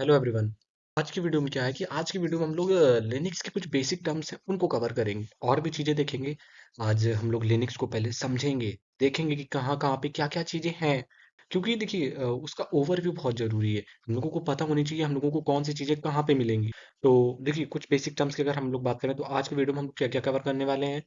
Hello everyone. आज की video में क्या है कि आज की वीडियो में हम लोग लिनक्स के कुछ बेसिक टर्म्स हैं उनको कवर करेंगे और भी चीज़ें देखेंगे। आज हम लोग लिनक्स को पहले समझेंगे, देखेंगे कि कहाँ कहाँ पे क्या क्या चीज़ें हैं, क्योंकि देखिए उसका ओवरव्यू बहुत ज़रूरी है। हम लोगों को पता होनी चाहिए हम लोगों को कौन सी चीज़ें कहाँ पे मिलेंगी। तो देखिए कुछ बेसिक टर्म्स की अगर हम लोग बात करें तो आज की वीडियो में हम क्या क्या कवर करने वाले हैं।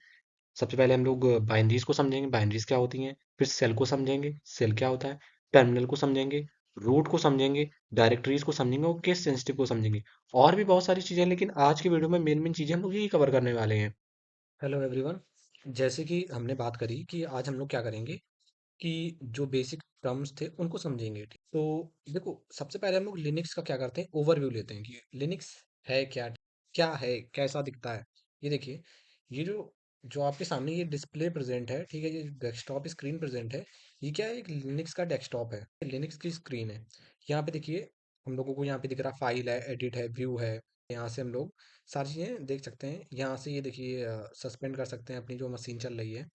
सबसे पहले हम लोग बाइनरीज को समझेंगे, बाइनरीज क्या होती हैं। फिर सेल को समझेंगे, सेल क्या होता है। टर्मिनल को समझेंगे, रूट को समझेंगे, डायरेक्टरीज को समझेंगे और केस सेंसिटिव को समझेंगे। और भी बहुत सारी चीज़ें हैं, लेकिन आज की वीडियो में मेन मेन चीज़ें हम लोग यही कवर करने वाले हैं। Hello everyone. जैसे कि हमने बात करी कि आज हम लोग क्या करेंगे कि जो बेसिक टर्म्स थे उनको समझेंगे, ठीक? तो देखो, सबसे पहले हम लोग लिनक्स का क्या करते हैं, ओवरव्यू लेते हैं कि लिनक्स है क्या, क्या है, कैसा दिखता है। ये देखिए, ये जो जो आपके सामने ये डिस्प्ले प्रेजेंट है, ठीक है, ये डेस्कटॉप स्क्रीन प्रेजेंट है। ये क्या है, एक लिनक्स का डेस्कटॉप है, लिनक्स की स्क्रीन है। यहाँ पे देखिए, हम लोगों को यहाँ पे दिख रहा फाइल है, एडिट है, व्यू है। यहाँ से हम लोग सारी चीज़ें देख सकते हैं। यहाँ से ये देखिए सस्पेंड कर सकते हैं अपनी जो मशीन चल रही है।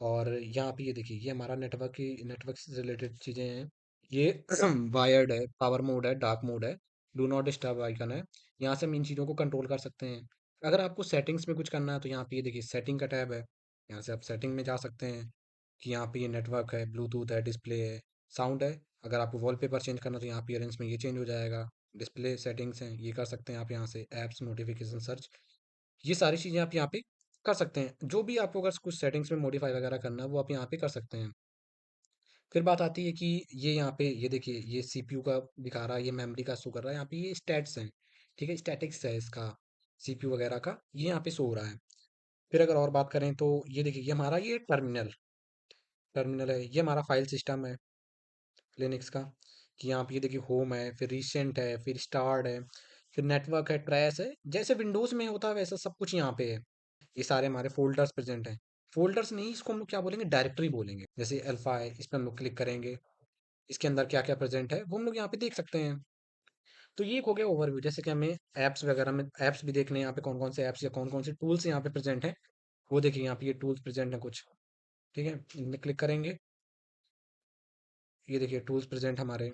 और यहाँ पे ये देखिए, ये हमारा नेटवर्क से रिलेटेड चीज़ें हैं। ये वायर्ड है, पावर मोड है, डार्क मोड है, डू नॉट डिस्टर्ब आइकन है। यहाँ से हम इन चीज़ों को कंट्रोल कर सकते हैं। अगर आपको सेटिंग्स में कुछ करना है तो यहाँ पे ये देखिए सेटिंग का टैब है। यहाँ से आप सेटिंग में जा सकते हैं कि यहाँ पे ये नेटवर्क है, ब्लूटूथ है, डिस्प्ले है, साउंड है। अगर आपको वॉलपेपर चेंज करना है तो यहाँ अपीयरेंस में ये चेंज हो जाएगा। डिस्प्ले सेटिंग्स हैं, ये कर सकते हैं आप यहाँ से। ऐप्स, नोटिफिकेशन, सर्च, ये सारी चीज़ें आप यहाँ पे कर सकते हैं। जो भी आपको अगर कुछ सेटिंग्स में मॉडिफाई वगैरह करना है वो आप यहाँ पे कर सकते हैं। फिर बात आती है कि ये यहाँ पे ये देखिए, ये सीपीयू का दिखा रहा है, ये मेमोरी का शो कर रहा है। यहाँ पे ये स्टैट्स हैं, ठीक है, स्टैटिक्स है इसका, सीपीयू वगैरह का, ये यहाँ पे शो हो रहा है। फिर अगर और बात करें तो ये देखिए, ये हमारा ये टर्मिनल टर्मिनल है, ये हमारा फाइल सिस्टम है लिनक्स का। कि यहाँ पे ये देखिए होम है, फिर रिसेंट है, फिर स्टार्ट है, फिर नेटवर्क है, ट्रैश है। जैसे विंडोज में होता है वैसा सब कुछ यहाँ पे है। ये सारे हमारे फ़ोल्डर्स प्रेज़ेंट हैं। फ़ोल्डर्स नहीं, इसको हम लोग क्या बोलेंगे, डायरेक्टरी बोलेंगे। जैसे अल्फ़ा है, इस पे हम लोग क्लिक करेंगे, इसके अंदर क्या-क्या प्रेज़ेंट है, वो हम लोग यहाँ पे देख सकते हैं। तो ये एक हो गया ओवरव्यू। जैसे कि हमें ऐप्स वगैरह में ऐप्स भी देखने हैं, यहाँ पे कौन-कौन से ऐप्स या कौन-कौन से टूल्स यहाँ पे प्रेज़ेंट हैं, वो देखिए यहाँ पे ये टूल्स प्रेज़ेंट हैं कुछ, ठीक है? इनमें क्लिक करेंगे, ये देखिए टूल्स प्रेज़ेंट हमारे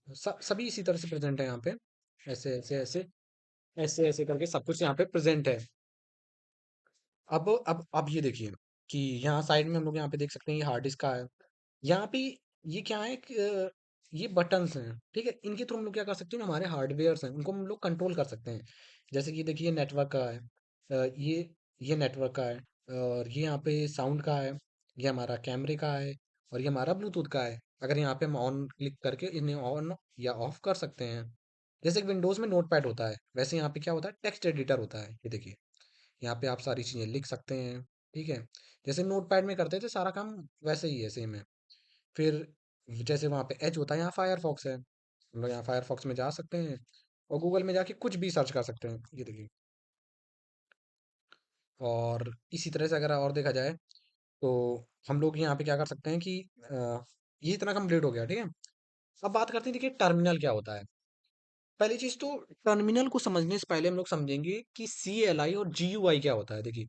सभी इसी तरह से प्रेज़ेंट है यहाँ पे। ऐसे-ऐसे करके सब कुछ यहाँ पे प्रेज़ेंट है। अब ये देखिए कि यहाँ साइड में हम लोग यहाँ पे देख सकते हैं, ये हार्ड डिस्क का है। यहाँ पे ये क्या है कि ये बटन्स हैं, ठीक है? इनके थ्रू हम लोग क्या कर सकते हैं, जो हमारे हार्डवेयर्स हैं उनको हम लोग कंट्रोल कर सकते हैं। जैसे कि ये देखिए, नेटवर्क का है, ये नेटवर्क का है, और ये यहाँ पे साउंड का है, ये हमारा कैमरे का है, और ये हमारा ब्लूटूथ का है। अगर यहाँ पे हम ऑन क्लिक करके इन्हें ऑन या ऑफ कर सकते हैं। जैसे कि विंडोज में नोटपैड होता है, वैसे यहाँ पे क्या होता है, टेक्स्ट एडिटर होता है। ये देखिए, यहाँ पे आप सारी चीज़ें लिख सकते हैं, ठीक है? जैसे नोटपैड में करते थे सारा काम, वैसे ही है, सेम है। फिर जैसे वहाँ पे एज होता है, यहाँ फायरफॉक्स है। हम लोग यहाँ फायरफॉक्स में जा सकते हैं और गूगल में जाके कुछ भी सर्च कर सकते हैं। ये देखिए, और इसी तरह से अगर और देखा जाए तो हम लोग यहाँ पे क्या कर सकते हैं कि ये इतना कंप्लीट हो गया, ठीक है? अब बात करते हैं, देखिए टर्मिनल क्या होता है। पहली चीज तो, टर्मिनल को समझने से पहले हम लोग समझेंगे कि CLI और GUI क्या होता है। देखिए,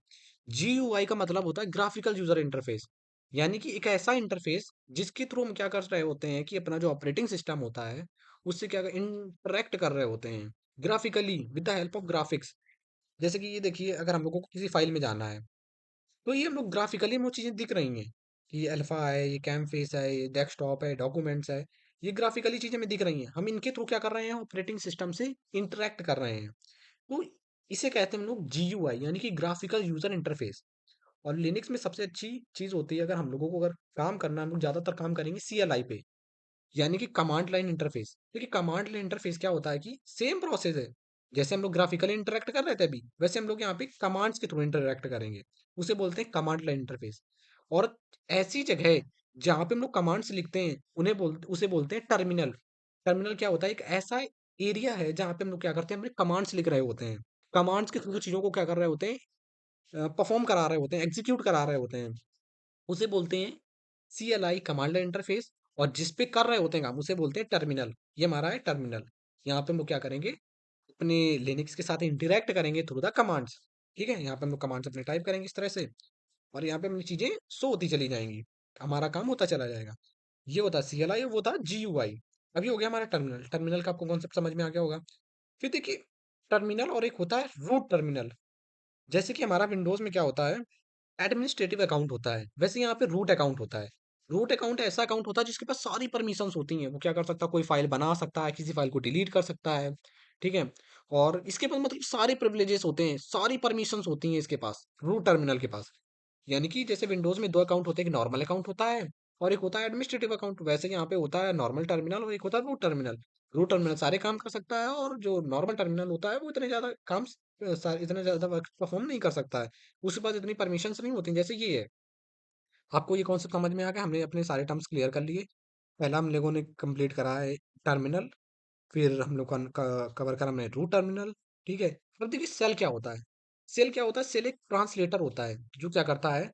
GUI का मतलब होता है ग्राफिकल यूजर इंटरफेस, यानी कि एक ऐसा इंटरफेस जिसके थ्रू हम क्या कर रहे होते हैं कि अपना जो ऑपरेटिंग सिस्टम होता है उससे क्या इंटरेक्ट कर रहे होते हैं graphically, with the help of graphics. जैसे कि ये देखिए, अगर हम लोगों को किसी फाइल में जाना है तो ये हम लोग ग्राफिकली वो चीज़ें दिख रही हैं कि ये अल्फा है, ये कैम फेस है, ये डेस्कटॉप है, डॉक्यूमेंट्स है। ये ग्राफिकली चीज़ें हमें दिख रही हैं, हम इनके थ्रू क्या कर रहे हैं, ऑपरेटिंग सिस्टम से इंटरेक्ट कर रहे हैं। तो इसे कहते हैं हम लोग GUI, यानी कि ग्राफिकल यूजर इंटरफेस। और लिनक्स में सबसे अच्छी चीज़ होती है, अगर हम लोगों को अगर काम करना है, हम लोग ज़्यादातर काम करेंगे CLI पे, यानी कि कमांड लाइन इंटरफेस। देखिए, कमांड लाइन इंटरफेस क्या होता है कि सेम प्रोसेस है। जैसे हम लोग ग्राफिकली इंटरेक्ट कर रहे थे अभी, वैसे हम लोग यहाँ पे कमांड्स के थ्रू इंटरेक्ट करेंगे। उसे बोलते हैं कमांड लाइन इंटरफेस। और ऐसी जगह जहाँ पे हम लोग कमांड्स लिखते हैं उसे बोलते हैं टर्मिनल। टर्मिनल क्या होता है, एक ऐसा एरिया है जहाँ पे हम लोग क्या करते हैं, अपने कमांड्स लिख रहे होते हैं। कमांड्स के थ्रू चीज़ों को क्या कर रहे होते हैं, परफॉर्म करा रहे होते हैं, एग्जीक्यूट करा रहे होते हैं। उसे बोलते हैं CLI, कमांड लाइन इंटरफेस। और जिस पे कर रहे होते हैं काम उसे बोलते हैं टर्मिनल। ये हमारा है टर्मिनल। यहाँ पे हम लोग क्या करेंगे, अपने लिनक्स के साथ इंटरेक्ट करेंगे थ्रू द कमांड्स। ठीक है, यहाँ पे हम लोग कमांड्स अपने टाइप करेंगे इस तरह से, और यहाँ पे अपनी चीजें शो होती चली जाएंगी, हमारा काम होता चला जाएगा। ये होता है CLI और वो होता है GUI। अभी हो गया हमारा टर्मिनल। टर्मिनल का आपको कॉन्सेप्ट समझ में आ गया होगा। फिर देखिए, टर्मिनल और एक होता है रूट टर्मिनल। जैसे कि हमारा विंडोज में क्या होता है, एडमिनिस्ट्रेटिव अकाउंट होता है, वैसे यहाँ पे रूट अकाउंट होता है। रूट अकाउंट ऐसा अकाउंट होता है जिसके पास सारी परमिशंस होती हैं। वो क्या कर सकता है, कोई फाइल बना सकता है, किसी फाइल को डिलीट कर सकता है, ठीक है। और इसके पास मतलब सारे प्रिविलेजेस होते हैं, सारी परमिशंस होती हैं इसके पास, रूट टर्मिनल के पास। यानी कि जैसे विंडोज में दो अकाउंट होते हैं, एक नॉर्मल अकाउंट होता है और एक होता है एडमिनिस्ट्रेटिव अकाउंट। वैसे यहाँ पे होता है नॉर्मल टर्मिनल और एक होता है रूट टर्मिनल। रूट टर्मिनल सारे काम कर सकता है और जो नॉर्मल टर्मिनल होता है वो इतने ज्यादा काम, इतने ज्यादा वर्क परफॉर्म नहीं कर सकता है। उसके पास इतनी परमिशंस नहीं होती, जैसे ये है। आपको ये कॉन्सेप्ट समझ में आ गया, हमने अपने सारे टर्म्स क्लियर कर लिए। पहला हम लोगों ने कंप्लीट करा है टर्मिनल, फिर हम लोग का कवर करा हमने रूट टर्मिनल, ठीक है। अब देखिए सेल क्या होता है। सेल क्या होता है, सेल एक ट्रांसलेटर होता है जो क्या करता है,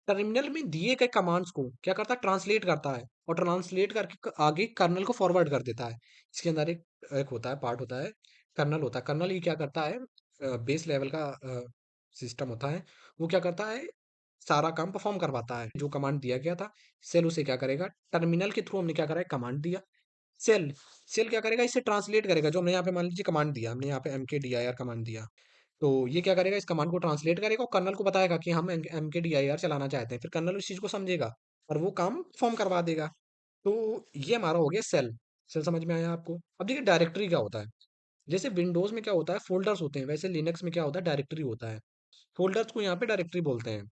टर्मिनल में दिए गए कमांड्स को क्या करता है, ट्रांसलेट करता है और ट्रांसलेट करके आगे कर्नल को फॉरवर्ड कर देता है। इसके अंदर एक एक होता है, पार्ट होता है, कर्नल होता है। कर्नल ये क्या करता है, बेस लेवल का सिस्टम होता है। वो क्या करता है, सारा काम परफॉर्म करवाता है जो कमांड दिया गया था। सेल उसे क्या करेगा, टर्मिनल के थ्रू हमने क्या करा है, कमांड दिया। सेल सेल क्या करेगा, इसे ट्रांसलेट करेगा। जो हमने यहाँ पे मान लीजिए कमांड दिया, हमने यहाँ पे mkdir कमांड दिया, तो ये क्या करेगा, इस कमांड को ट्रांसलेट करेगा और कर्नल को बताएगा कि हम mkdir चलाना चाहते हैं। फिर कर्नल उस चीज को समझेगा और वो काम फॉर्म करवा देगा। तो ये हमारा हो गया सेल। सेल समझ में आया आपको। अब देखिए डायरेक्टरी क्या होता है। जैसे विंडोज में क्या होता है, फोल्डर्स होते हैं, वैसे लिनक्स में क्या होता है, डायरेक्टरी होता है। फोल्डर्स को यहाँ पे डायरेक्टरी बोलते हैं।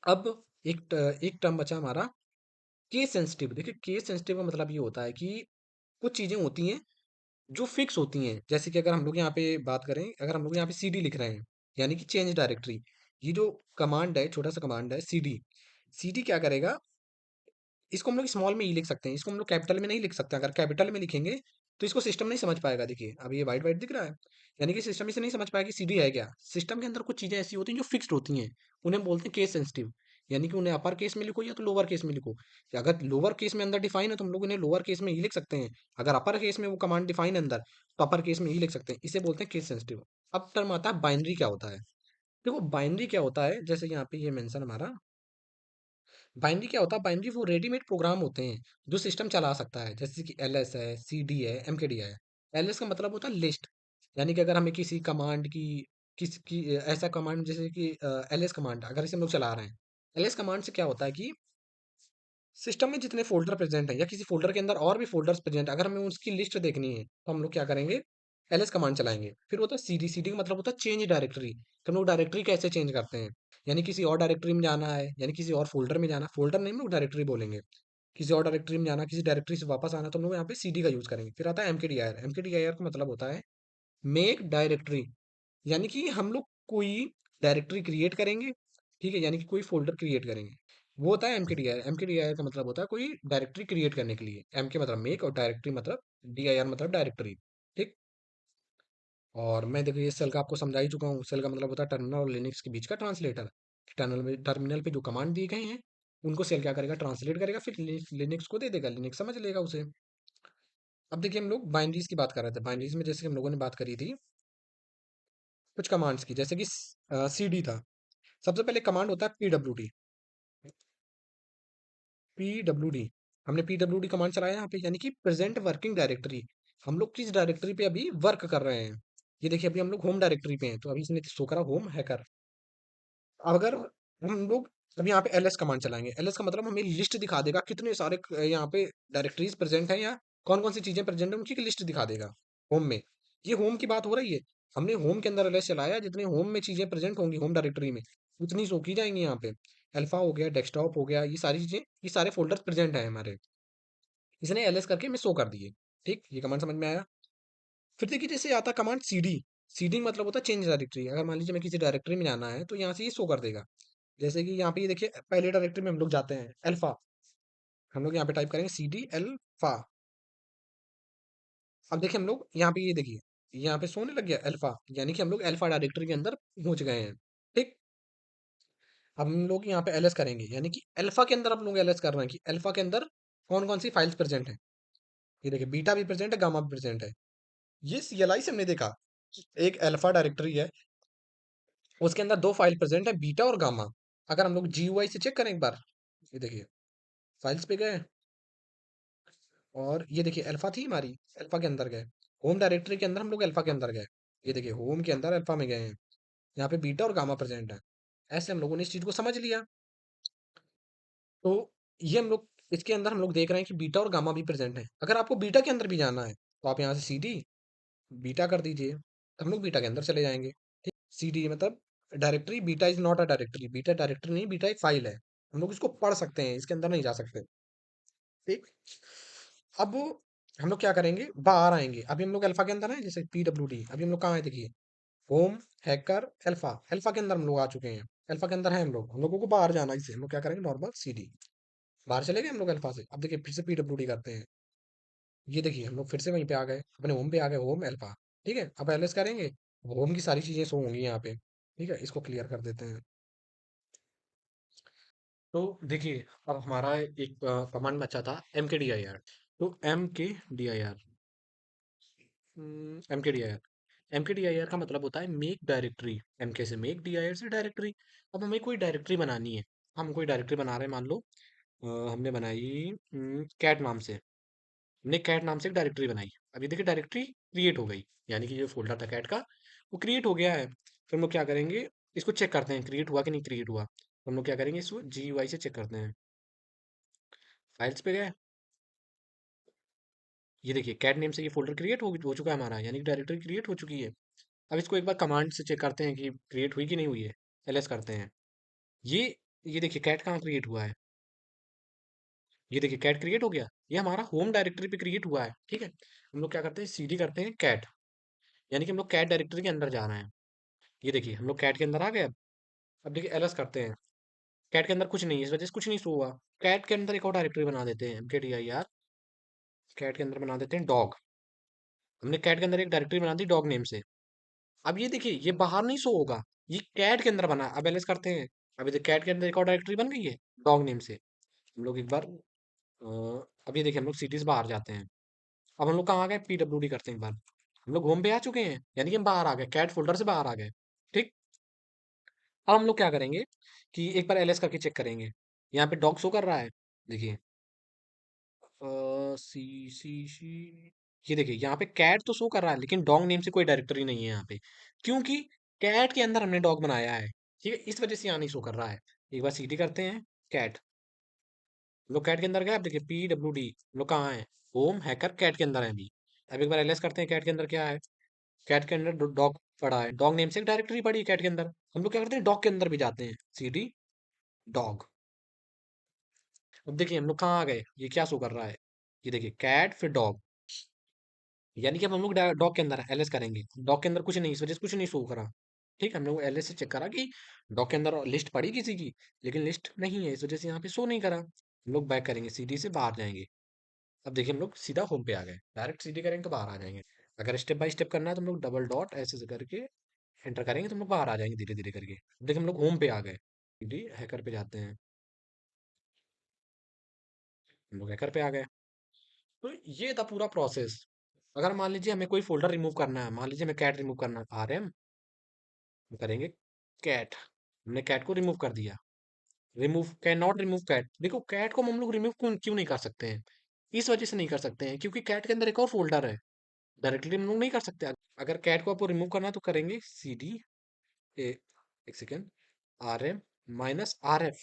अब एक टर्म बचा हमारा केस सेंसिटिव। देखिए केस सेंसिटिव का मतलब ये होता है कि कुछ चीजें होती हैं जो फिक्स होती हैं। जैसे कि अगर हम लोग यहाँ पे बात करें, अगर हम लोग यहाँ पे सीडी लिख रहे हैं, यानी कि चेंज डायरेक्टरी, ये जो कमांड है, छोटा सा कमांड है सीडी। सीडी क्या करेगा, इसको हम लोग स्मॉल में ही लिख सकते हैं, इसको हम लोग कैपिटल में नहीं लिख सकते। अगर कैपिटल में लिखेंगे तो इसको सिस्टम नहीं समझ पाएगा। देखिए अब ये वाइट वाइट दिख रहा है, यानी कि सिस्टम इसे नहीं समझ पाएगा कि सीडी है क्या। सिस्टम के अंदर कुछ चीजें ऐसी होती हैं जो फिक्स्ड होती हैं, उन्हें बोलते हैं केस सेंसिटिव। यानी कि उन्हें अपर केस में लिखो या तो लोअर केस में लिखो। या अगर लोअर केस में अंदर डिफाइन है तो हम लोग उन्हें लोअर केस में ही लिख सकते हैं। अगर अपर केस में वो कमांड डिफाइन है अंदर, तो अपर केस में ही लिख सकते हैं। इसे बोलते हैं केस सेंसिटिव। अब टर्म आता है बाइनरी क्या होता है। देखो बाइनरी क्या होता है, जैसे यहाँ पे ये मेंशन हमारा, बाइनरी क्या होता है, बाइनरी वो रेडीमेड प्रोग्राम होते हैं जो सिस्टम चला सकता है। जैसे कि एलएस है, सीडी है, एमकेडी है। एलएस का मतलब होता है लिस्ट, यानी कि अगर हमें किसी कमांड की, किसी ऐसा कमांड जैसे कि एलएस कमांड अगर इसे हम लोग चला रहे हैं, एलएस कमांड से क्या होता है कि सिस्टम में जितने फ़ोल्डर प्रेज़ेंट हैं या किसी फ़ोल्डर के अंदर और भी फ़ोल्डर्स प्रेज़ेंट हैं, अगर हमें उसकी लिस्ट देखनी है, तो हम लोग क्या करेंगे, एलएस कमांड चलाएँगे। फिर होता है सीडी। सीडी का मतलब होता है चेंज डायरेक्टरी, कि हम लोग डायरेक्टरी कैसे चेंज करते हैं। यानी किसी और डायरेक्टरी में जाना है, यानी किसी और फ़ोल्डर में जाना, फ़ोल्डर नहीं हम लोग डायरेक्टरी बोलेंगे। किसी और डायरेक्टरी में जाना, किसी डायरेक्टरी से वापस आना, तो हम लोग यहाँ पे सीडी का यूज़ करेंगे। फिर आता है एमकेडीआईआर। एमकेडीआईआर का मतलब होता है मेक डायरेक्टरी, यानी कि हम लोग कोई डायरेक्टरी क्रिएट करेंगे, ठीक है, यानी कि कोई फ़ोल्डर क्रिएट करेंगे। वो होता है एमकेडीआईआर। एमकेडीआईआर का मतलब होता है कोई डायरेक्टरी क्रिएट करने के लिए। एम के मतलब मेक और डायरेक्टरी मतलब डीआईआर मतलब डायरेक्टरी, ठीक। और मैं देखिए इस सेल का आपको समझा ही चुका हूँ। सेल का मतलब होता है टर्मिनल और लिनक्स के बीच का ट्रांसलेटर। टर्मिनल पे जो कमांड दिए गए हैं उनको सेल क्या करेगा, ट्रांसलेट करेगा, फिर लिनक्स को दे देगा, लिनक्स समझ लेगा उसे। अब देखिए हम लोग बाइनरीज की बात कर रहे थे। बाइनरीज में जैसे हम लोगों ने बात करी थी कुछ कमांड्स की, जैसे कि सीडी था। सबसे पहले कमांड होता है पीडब्ल्यूडी। पीडब्ल्यूडी, हमने पीडब्ल्यूडी कमांड चलाया यहाँ पे, यानी कि प्रेजेंट वर्किंग डायरेक्टरी। हम लोग किस डायरेक्टरी पे अभी वर्क कर रहे हैं। ये देखिए अभी हम लोग होम डायरेक्टरी पे हैं, तो अभी इसने शो करा होम हैकर। अगर हम लोग अभी यहाँ पे एलएस कमांड चलाएंगे, एलएस का मतलब हमें लिस्ट दिखा देगा कितने सारे यहाँ पे डायरेक्टरीज प्रेजेंट हैं या कौन कौन सी चीजें प्रेजेंट है, उनकी एक लिस्ट दिखा देगा होम में। ये होम की बात हो रही है। हमने होम के अंदर एलएस चलाया, जितने होम में चीजें प्रेजेंट होंगी होम डायरेक्टरी में उतनी शो की जाएंगी यहाँ पे। अल्फा हो गया, डेस्कटॉप हो गया, ये सारी चीजें, ये सारे फोल्डर्स प्रेजेंट हैं हमारे। इसने एलएस करके हमें शो कर दिए। ठीक, ये कमांड समझ में आया। फिर देखिए जैसे आता कमांड सीडी। सीडी मतलब होता है चेंज डायरेक्टरी। अगर मान लीजिए मैं किसी डायरेक्टरी में जाना है तो यहाँ से ये शो कर देगा। जैसे कि यहाँ पे ये देखिए पहले डायरेक्टरी में हम लोग जाते हैं अल्फा, हम लोग यहाँ पे टाइप करेंगे सी डी अल्फा। अब देखिए हम लोग यहाँ पे ये देखिए यहाँ पे सोने लग गया अल्फा, यानी कि हम लोग अल्फा डायरेक्टरी के अंदर पहुंच गए हैं। ठीक, अब हम लोग यहाँ पे एलएस करेंगे, यानी कि अल्फा के अंदर हम लोग एलएस कर रहे हैं कि अल्फा के अंदर कौन कौन सी फाइल्स प्रेजेंट है। ये देखिए बीटा भी प्रेजेंट है, गामा भी प्रेजेंट है। ये सीएलआई से हमने देखा कि एक अल्फा डायरेक्टरी है, उसके अंदर दो फाइल प्रेजेंट है, बीटा और गामा। अगर हम लोग जीयूआई से चेक करें एक बार, ये देखिए फाइल्स पे गए, और ये देखिए अल्फा थी हमारी, अल्फा के अंदर गए, होम डायरेक्टरी के अंदर हम लोग अल्फा के अंदर गए, ये देखिए होम के अंदर अल्फा में गए हैं, यहाँ पे बीटा और गामा प्रेजेंट है। ऐसे हम लोगों ने इस चीज को समझ लिया। तो ये हम लोग इसके अंदर हम लोग देख रहे हैं कि बीटा और गामा भी प्रेजेंट है। अगर आपको बीटा के अंदर भी जाना है तो आप यहाँ से सी डी बीटा कर दीजिए, तो हम लोग बीटा के अंदर चले जाएंगे। ठीक, सी डी मतलब directory, beta is not a directory, beta directory नहीं, बीटा एक फाइल है, हम लोग इसको पढ़ सकते हैं, इसके अंदर नहीं जा सकते। ठीक, अब हम लोग क्या करेंगे, बाहर आएंगे। अभी हम लोग अल्फा के अंदर हैं, जैसे पी डब्ल्यू डी, अभी हम लोग कहाँ है देखिए, होम, हैकर, अल्फा, अल्फा के अंदर हम लोग आ चुके हैं, अल्फा के अंदर है हम लोग, हम लोगों को बाहर जाना है, इससे हम लोग क्या करेंगे, नॉर्मल सी डी, बाहर चले गए हम लोग अल्फा से। अब देखिए फिर से पी डब्ल्यू डी करते हैं, ये देखिए हम लोग फिर से वहीं पे आ गए, अपने होम पे आ गए, होम अल्फा। ठीक है, अब एलएस करेंगे, होम की सारी चीजें शो होंगी यहाँ पे। ठीक है, इसको क्लियर कर देते हैं। तो देखिए अब हमारा एक कमांड बचा था एम के डी आई आर। तो एम के डी आई आर, एम के डी आई आर, एम के डी आई आर का मतलब होता है मेक डायरेक्टरी। एम के से मेक, डी आई आर से डायरेक्टरी। अब हमें कोई डायरेक्टरी बनानी है, हम कोई डायरेक्टरी बना रहे हैं, मान लो हमने बनाई कैट नाम से, हमने कैट नाम से एक डायरेक्टरी बनाई। अब ये देखिए डायरेक्टरी क्रिएट हो गई, यानी कि जो फोल्डर था कैट का वो क्रिएट हो गया है। फिर हम लोग क्या करेंगे, इसको चेक करते हैं क्रिएट हुआ कि नहीं क्रिएट हुआ। तो हम लोग क्या करेंगे, इसको जी यू आई से चेक करते हैं। फाइल्स पे गए, ये देखिए कैट नेम से ये फोल्डर क्रिएट हो चुका है हमारा, यानी कि डायरेक्टरी क्रिएट हो चुकी है। अब इसको एक बार कमांड से चेक करते हैं कि क्रिएट हुई कि नहीं हुई है। एलएस करते हैं, ये ये देखिए कैट कहाँ क्रिएट हुआ है, ये देखिए कैट क्रिएट हो गया, ये हमारा होम डायरेक्टरी पे क्रिएट हुआ है। ठीक है, हम लोग क्या करते हैं, सीडी करते हैं कैट, यानी कि हम लोग कैट डायरेक्टरी के अंदर जा रहे हैं। ये देखिए हम लोग कैट के अंदर आ गए। अब देखिए एलएस करते हैं, कैट के अंदर कुछ नहीं है, इस वजह से कुछ नहीं शो हुआ। कैट के अंदर एक और डायरेक्टरी बना देते हैं, एम के डी आई आर, कैट के अंदर बना देते हैं डॉग। हमने कैट के अंदर एक डायरेक्टरी बना दी डॉग नेम से। अब ये देखिए ये बाहर नहीं शो होगा, ये कैट के अंदर बना है। अब एलएस करते हैं, अभी देखिए कैट के अंदर एक और डायरेक्टरी बन गई है डॉग नेम से। हम लोग एक बार अब ये देखिए हम लोग सिटीज बाहर जाते हैं। अब हम लोग कहाँ आ गए, पीडब्ल्यूडी करते हैं एक बार, हम लोग होम पे आ चुके हैं, यानी कि हम बाहर आ गए, कैट फोल्डर से बाहर आ गए। ठीक, अब हम लोग क्या करेंगे कि एक बार एलएस करके चेक करेंगे, यहाँ पे डॉग शो कर रहा है, देखिए सी सी सी, ये देखिए यहाँ पे कैट तो शो कर रहा है, लेकिन डॉग नेम से कोई डायरेक्टरी नहीं है यहाँ पे, क्योंकि कैट के अंदर हमने डॉग बनाया है। ठीक है, इस वजह से यहाँ नहीं शो कर रहा है। एक बार सीडी करते हैं कैट, हम लोग कैट के अंदर गए, अब देखिए पी डब्ल्यू डी, हम लोग कहाँ है, होम हैकर कैट के अंदर है अभी। अब एक बार एलएस करते हैं कैट के अंदर क्या है, कैट के अंदर डॉग पड़ा है, डॉग नेम से एक डायरेक्टरी पड़ी है कैट के अंदर। हम लोग क्या करते हैं, डॉग के अंदर भी जाते हैं, सीडी डॉग। अब देखिए हम लोग कहाँ आ गए, ये क्या शो कर रहा है, ये देखिए कैट फिर डॉग, यानी कि अब हम लोग डॉग के अंदर एलएस करेंगे, डॉग के अंदर कुछ नहीं, इस वजह से कुछ नहीं शो करा। ठीक है, हम लोग एलएस से चेक करा कि डॉग के अंदर लिस्ट पड़ी किसी की, लेकिन लिस्ट नहीं है, इस वजह से यहाँ पे शो नहीं करा। हम लोग बैक करेंगे, सीडी से बाहर जाएंगे। अब देखिए हम लोग सीधा होम पे आ गए, डायरेक्ट सीडी करेंगे तो बाहर आ जाएंगे। अगर स्टेप बाय स्टेप करना है तो हम लोग डबल डॉट ऐसे ऐसे करके एंटर करेंगे तो हम लोग बाहर आ जाएंगे धीरे धीरे करके। अब देखिए हम लोग होम पे आ गए, सीडी हैकर पे जाते हैं, हम लोग हैकर पे आ गए। तो ये था पूरा प्रोसेस। अगर मान लीजिए हमें कोई फोल्डर रिमूव करना है, मान लीजिए हमें कैट रिमूव करना है, आर एम करेंगे कैट, हमने कैट को रिमूव कर दिया। Remove can not remove cat, देखो कैट को हम लोग रिमूव क्यों क्यों नहीं कर सकते हैं, इस वजह से नहीं कर सकते हैं क्योंकि कैट के अंदर एक और फोल्डर है, डायरेक्टली हम लोग नहीं कर सकते। अगर कैट को आपको रिमूव करना है तो करेंगे सी डी, एक second, R M minus R F.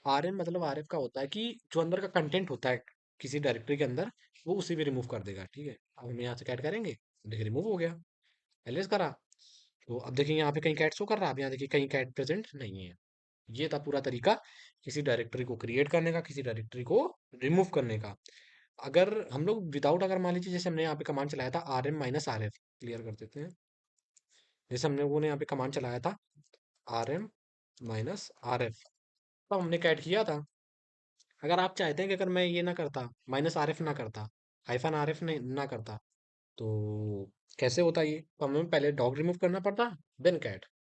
R M मतलब आर एफ का होता है कि जो अंदर का कंटेंट होता है किसी डायरेक्टरी के अंदर, वो उसी भी रिमूव कर देगा। ठीक है, अब हम यहाँ से कैट करेंगे, देखिए रिमूव हो गया, एलएस करा, तो अब देखिए यहाँ पे कहीं कैट शो कर रहा है, अब यहाँ देखिए कहीं कैट प्रेजेंट नहीं है। ये था पूरा तरीका किसी डायरेक्टरी को क्रिएट करने का, किसी डायरेक्टरी को रिमूव करने का। अगर हम लोग विदाउट, अगर मान लीजिए जैसे हमने यहाँ पे कमांड चलाया था R M minus R F, clear कर देते हैं, जैसे हम लोगों ने यहाँ पे कमांड चलाया था R M minus R F, तो हमने कैट किया था। अगर आप चाहते हैं कि अगर मैं ये ना करता, माइनस आर एफ ना करता, हाइफन आर एफ ना करता, तो कैसे होता ये, तो हमें पहले डॉग रिमूव करना पड़ता, देन कैट।